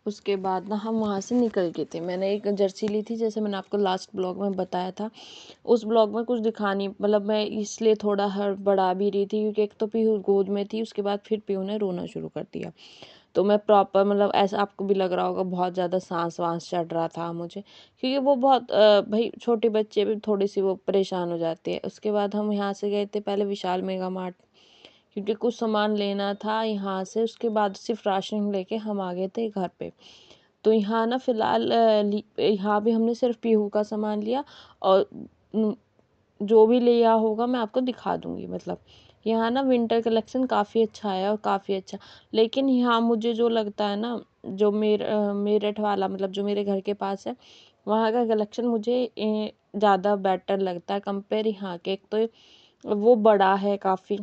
उसके बाद ना हम वहाँ से निकल गए थे। मैंने एक जर्सी ली थी, जैसे मैंने आपको लास्ट ब्लॉग में बताया था। उस ब्लॉग में कुछ दिखा नहीं, मतलब मैं इसलिए थोड़ा हड़बड़ा भी रही थी क्योंकि एक तो पीहू गोद में थी, उसके बाद फिर पीहू ने रोना शुरू कर दिया। तो मैं प्रॉपर, मतलब ऐसा आपको भी लग रहा होगा, बहुत ज़्यादा साँस-वाँस चढ़ रहा था मुझे, क्योंकि वो बहुत भई छोटे बच्चे भी थोड़ी-सी वो परेशान हो जाते हैं। उसके बाद हम यहाँ से गए थे पहले विशाल मेगा मार्ट, क्योंकि कुछ सामान लेना था यहाँ से। उसके बाद सिर्फ राशन लेके हम आ गए थे घर पे। तो यहाँ ना फ़िलहाल यहाँ भी हमने सिर्फ पीहू का सामान लिया, और जो भी लिया होगा मैं आपको दिखा दूँगी। मतलब यहाँ ना विंटर कलेक्शन काफ़ी अच्छा है, और काफ़ी अच्छा, लेकिन यहाँ मुझे जो लगता है ना, जो मेरठ वाला, मतलब जो मेरे घर के पास है, वहाँ का कलेक्शन मुझे ज़्यादा बेटर लगता है कंपेयर यहाँ के। एक तो वो बड़ा है काफ़ी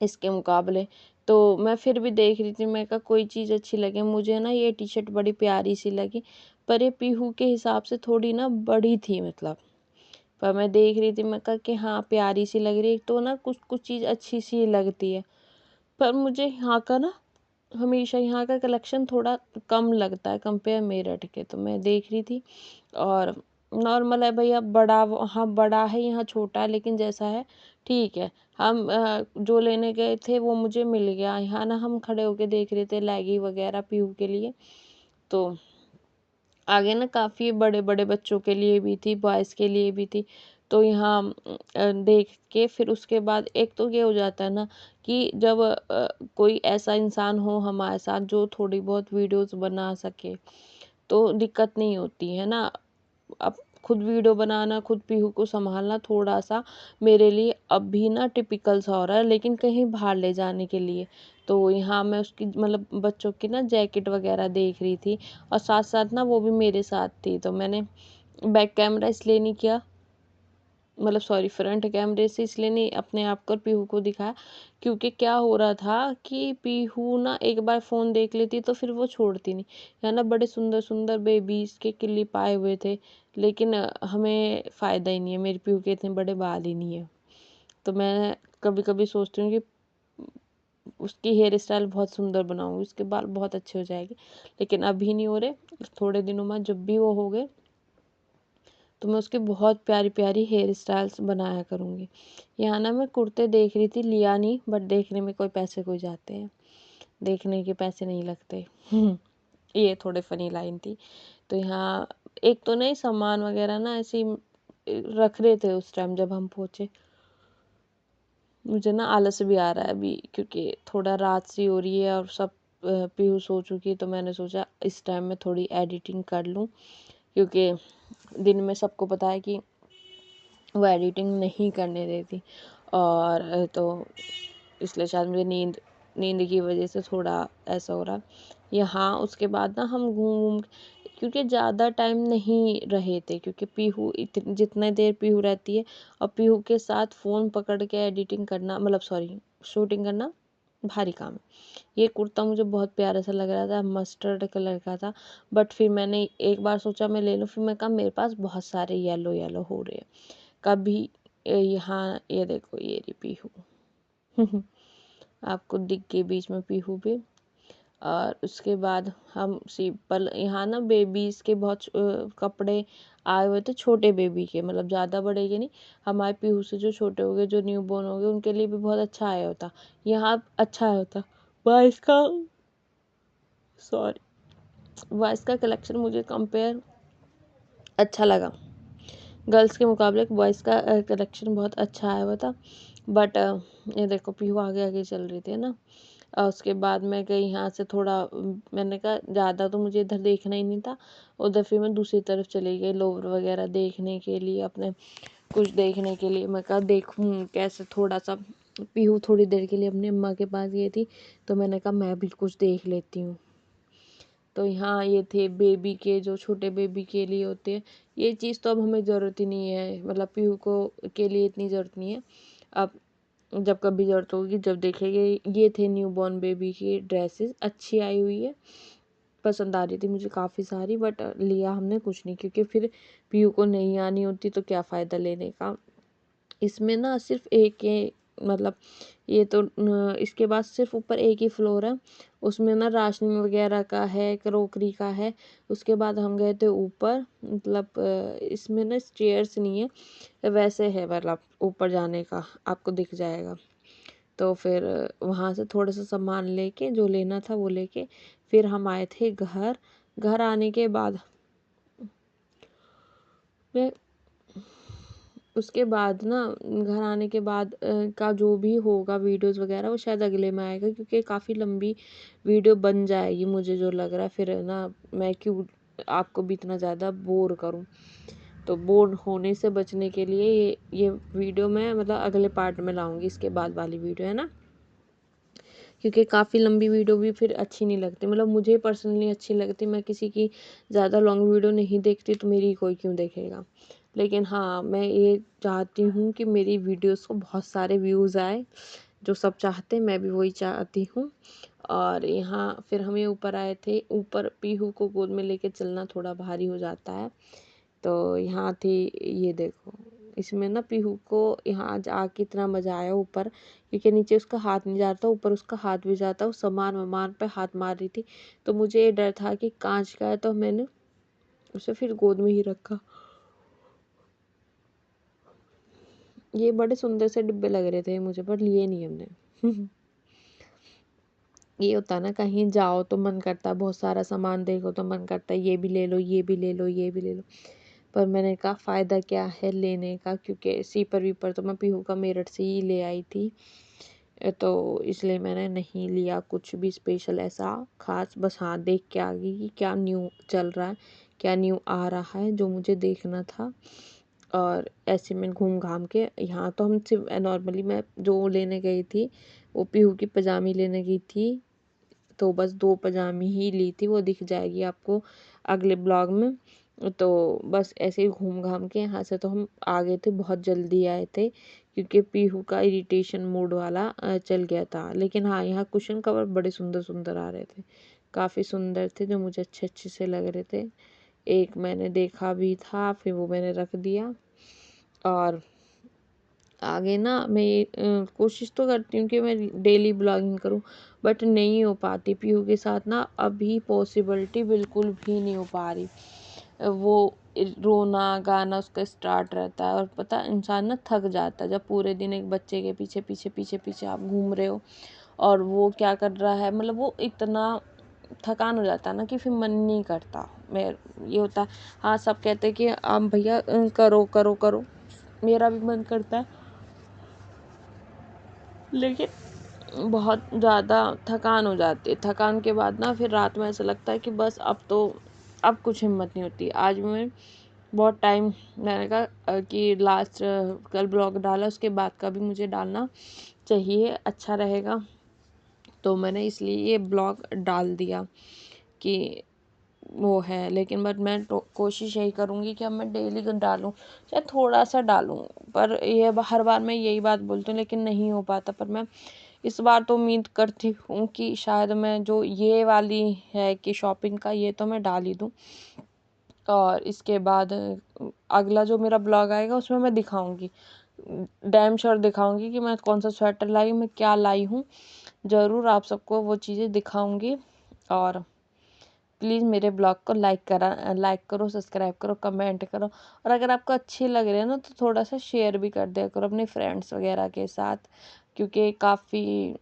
इसके मुकाबले। तो मैं फिर भी देख रही थी, मैं कहा कोई चीज़ अच्छी लगे मुझे ना। ये टी शर्ट बड़ी प्यारी सी लगी, पर ये पीहू के हिसाब से थोड़ी ना बड़ी थी, मतलब। पर मैं देख रही थी, मैं कहा कि हाँ प्यारी सी लग रही है। तो ना कुछ कुछ चीज़ अच्छी सी लगती है, पर मुझे यहाँ का ना, हमेशा यहाँ का कलेक्शन थोड़ा कम लगता है कंपेयर मेरठ के। तो मैं देख रही थी, और नॉर्मल है भैया, बड़ा वहाँ बड़ा है, यहाँ छोटा है, लेकिन जैसा है ठीक है। हम जो लेने गए थे वो मुझे मिल गया। यहाँ ना हम खड़े होके देख रहे थे लैगी वगैरह पीहू के लिए। तो आगे ना काफ़ी बड़े-बड़े बच्चों के लिए भी थी, बॉयज़ के लिए भी थी। तो यहाँ देख के फिर उसके बाद एक तो ये हो जाता है ना कि जब कोई ऐसा इंसान हो हमारे साथ जो थोड़ी बहुत वीडियोज़ बना सके, तो दिक्कत नहीं होती है ना। अब खुद वीडियो बनाना, खुद पीहू को सँभालना थोड़ा-सा मेरे लिए अब भी ना टिपिकल सा हो रहा है, लेकिन कहीं बाहर ले जाने के लिए। तो यहाँ मैं उसकी, मतलब बच्चों की ना जैकेट वग़ैरह देख रही थी, और साथ-साथ ना वो भी मेरे साथ थी। तो मैंने बैक कैमरा इसलिए नहीं किया, मतलब सॉरी, फ्रंट कैमरे से इसलिए नहीं अपने आप को और पीहू को दिखाया, क्योंकि क्या हो रहा था कि पीहू ना एक बार फ़ोन देख लेती तो फिर वो छोड़ती नहीं। यहाँ ना बड़े सुंदर-सुंदर बेबीज़ के क्लिप आए हुए थे, लेकिन हमें फ़ायदा ही नहीं है, मेरे पीहू के इतने बड़े बाल ही नहीं है। तो मैं कभी-कभी सोचती हूँ कि उसकी हेयर स्टाइल बहुत सुंदर बनाऊँगी, उसके बाल बहुत अच्छे हो जाएँगे, लेकिन अभी नहीं हो रहे। थोड़े दिनों में जब भी वो हो गए, तो मैं उसकी बहुत प्यारी-प्यारी हेयर स्टाइल्स बनाया करूँगी। यहाँ ना मैं कुर्ते देख रही थी, लिया नहीं, बट देखने में कोई पैसे कोई जाते हैं, देखने के पैसे नहीं लगते। ये थोड़े फ़नी लाइन थी। तो यहाँ एक तो नहीं सामान वग़ैरह ना ऐसे ही रख रहे थे उस टाइम जब हम पहुँचे। मुझे ना आलस भी आ रहा है अभी, क्योंकि थोड़ा रात सी हो रही है और सब पीहू सो चुकी है। तो मैंने सोचा इस टाइम में थोड़ी एडिटिंग कर लूँ, क्योंकि दिन में सबको पता है कि वो एडिटिंग नहीं करने देती, और तो इसलिए शायद मुझे नींद नींद की वजह से थोड़ा ऐसा हो रहा। यहाँ उसके बाद ना हम घूम, क्योंकि ज़्यादा टाइम नहीं रहे थे, क्योंकि पीहू जितने देर पीहू रहती है, और पीहू के साथ फ़ोन पकड़ के एडिटिंग करना, मतलब सॉरी, शूटिंग करना भारी काम है। ये कुर्ता मुझे बहुत प्यारा सा लग रहा था, मस्टर्ड कलर का था, बट फिर मैंने एक बार सोचा मैं ले लूँ, फिर मैं कहा मेरे पास बहुत सारे येलो येलो हो रहे हैं। कभी यहाँ ये देखो, ये रही पीहू। आपको दिख गई बीच में पीहू भी। और उसके बाद हम सिंपल, यहाँ ना बेबीज़ के बहुत कपड़े आए हुए थे, छोटे बेबी के, मतलब ज़्यादा बड़े के नहीं, हमारे पीहू से जो छोटे हो गए, जो न्यू बॉर्न हो गए, उनके लिए भी बहुत अच्छा आया होता। यहाँ अच्छा आया होता। बॉयज़ का, सॉरी, बॉयज़ का कलेक्शन मुझे कंपेयर अच्छा लगा, गर्ल्स के मुकाबले बॉयज़ का कलेक्शन बहुत अच्छा आया हुआ था। बट ये देखो पीहू आगे आगे चल रही थी ना। उसके बाद मैं गई यहाँ से थोड़ा, मैंने कहा ज़्यादा तो मुझे इधर देखना ही नहीं था, उधर फिर मैं दूसरी तरफ चली गई लोवर वगैरह देखने के लिए, अपने कुछ देखने के लिए। मैं कहा देखूँ कैसे, थोड़ा सा पीहू थोड़ी देर के लिए अपनी अम्मा के पास गई थी, तो मैंने कहा मैं भी कुछ देख लेती हूँ। तो यहाँ ये थे बेबी के, जो छोटे बेबी के लिए होते हैं। ये चीज़ तो अब हमें ज़रूरत ही नहीं है, मतलब पीहू को के लिए इतनी ज़रूरत नहीं है। अब जब कभी ज़रूरत होगी जब देखेंगे। ये थे न्यू बॉर्न बेबी की ड्रेसेस, अच्छी आई हुई है, पसंद आ रही थी मुझे काफ़ी सारी, बट लिया हमने कुछ नहीं, क्योंकि फिर पीहू को नहीं आनी होती तो क्या फ़ायदा लेने का। इसमें ना सिर्फ एक मतलब ये तो इसके बाद सिर्फ ऊपर एक ही फ्लोर है, उसमें ना राशनिंग वगैरह का है, क्रोकरी का है। उसके बाद हम गए थे ऊपर, मतलब इसमें ना स्टेयर्स नहीं है, वैसे है मतलब ऊपर जाने का, आपको दिख जाएगा। तो फिर वहाँ से थोड़ा सा सामान लेके, जो लेना था वो लेके फिर हम आए थे घर। घर आने के बाद मैं उसके बाद ना, घर आने के बाद का जो भी होगा वीडियोस वगैरह वो शायद अगले में आएगा, क्योंकि काफ़ी लंबी वीडियो बन जाएगी मुझे जो लग रहा है। फिर ना मैं क्यों आपको भी इतना ज़्यादा बोर करूं, तो बोर होने से बचने के लिए ये वीडियो मैं मतलब अगले पार्ट में लाऊंगी, इसके बाद वाली वीडियो है ना, क्योंकि काफ़ी लंबी वीडियो भी फिर अच्छी नहीं लगती, मतलब मुझे पर्सनली अच्छी लगती। मैं किसी की ज़्यादा लॉन्ग वीडियो नहीं देखती, तो मेरी कोई क्यों देखेगा। लेकिन हाँ, मैं ये चाहती हूँ कि मेरी वीडियोस को बहुत सारे व्यूज़ आए, जो सब चाहते हैं मैं भी वही चाहती हूँ। और यहाँ फिर हम ये ऊपर आए थे। ऊपर पीहू को गोद में लेके चलना थोड़ा भारी हो जाता है, तो यहाँ थी, ये देखो इसमें ना पीहू को यहाँ आके इतना मज़ा आया ऊपर, क्योंकि नीचे उसका हाथ नहीं जाता, ऊपर उसका हाथ भी जाता। वो सामान वामान पे हाथ मार रही थी, तो मुझे ये डर था कि कांच का है, तो मैंने उसे फिर गोद में ही रखा। ये बड़े सुंदर से डिब्बे लग रहे थे मुझे, पर लिए नहीं हमने। ये होता है ना, कहीं जाओ तो मन करता है, बहुत सारा सामान देखो तो मन करता है ये भी ले लो, ये भी ले लो, ये भी ले लो। पर मैंने कहा फ़ायदा क्या है लेने का, क्योंकि सीपर वीपर तो मैं पीहू का मेरठ से ही ले आई थी, तो इसलिए मैंने नहीं लिया कुछ भी स्पेशल ऐसा ख़ास। बस हाँ, देख के आ गई कि क्या न्यू चल रहा है, क्या न्यू आ रहा है, जो मुझे देखना था। और ऐसे में घूम घाम के यहाँ तो हम सिर्फ नॉर्मली, मैं जो लेने गई थी वो पीहू की पजामी लेने गई थी, तो बस 2 पजामी ही ली थी, वो दिख जाएगी आपको अगले ब्लॉग में। तो बस ऐसे ही घूम घाम के यहाँ से तो हम आ गए थे, बहुत जल्दी आए थे, क्योंकि पीहू का इरिटेशन मूड वाला चल गया था। लेकिन हाँ, यहाँ कुशन कवर बड़े सुंदर सुंदर आ रहे थे, काफ़ी सुंदर थे, जो मुझे अच्छे अच्छे से लग रहे थे। एक मैंने देखा भी था, फिर वो मैंने रख दिया। और आगे ना मैं ये कोशिश तो करती हूँ कि मैं डेली ब्लॉगिंग करूँ, बट नहीं हो पाती पीहू के साथ ना, अभी पॉसिबिलिटी बिल्कुल भी नहीं हो पा रही। वो रोना गाना उसका स्टार्ट रहता है, और पता है, इंसान ना थक जाता है जब पूरे दिन एक बच्चे के पीछे पीछे पीछे पीछे आप घूम रहे हो, और वो क्या कर रहा है, मतलब वो इतना थकान हो जाता है ना कि फिर मन नहीं करता। मैं ये होता है, हाँ सब कहते हैं कि आप भैया करो करो करो, मेरा भी मन करता है, लेकिन बहुत ज़्यादा थकान हो जाती है। थकान के बाद ना फिर रात में ऐसा लगता है कि बस अब कुछ हिम्मत नहीं होती। आज मैं बहुत टाइम, मैंने कहा कि लास्ट कल ब्लॉग डाला, उसके बाद का भी मुझे डालना चाहिए, अच्छा रहेगा, तो मैंने इसलिए ये ब्लॉग डाल दिया कि वो है। लेकिन बट मैं तो कोशिश यही करूँगी कि अब मैं डेली डालूँ, चाहे थोड़ा सा डालूँ, पर ये हर बार मैं यही बात बोलती हूँ, लेकिन नहीं हो पाता। पर मैं इस बार तो उम्मीद करती हूँ कि शायद मैं जो ये वाली है कि शॉपिंग का, ये तो मैं डाल ही दूँ। और इसके बाद अगला जो मेरा ब्लॉग आएगा उसमें मैं दिखाऊंगी, डैम श्योर दिखाऊंगी कि मैं कौन सा स्वेटर लाई हूँ, मैं क्या लाई हूँ, ज़रूर आप सबको वो चीज़ें दिखाऊंगी। और प्लीज़ मेरे ब्लॉग को लाइक करो, सब्सक्राइब करो, कमेंट करो, और अगर आपको अच्छी लग रही है ना, तो थोड़ा सा शेयर भी कर दिया करो अपने फ्रेंड्स वगैरह के साथ, क्योंकि काफ़ी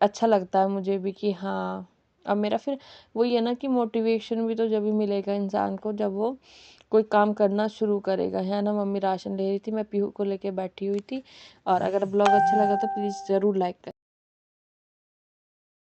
अच्छा लगता है मुझे भी कि हाँ, अब मेरा फिर वही है ना कि मोटिवेशन भी तो जब भी मिलेगा इंसान को, जब वो कोई काम करना शुरू करेगा, है ना। मम्मी राशन ले रही थी, मैं पीहू को लेके बैठी हुई थी। और अगर ब्लॉग अच्छा लगा तो प्लीज़ ज़रूर लाइक करें।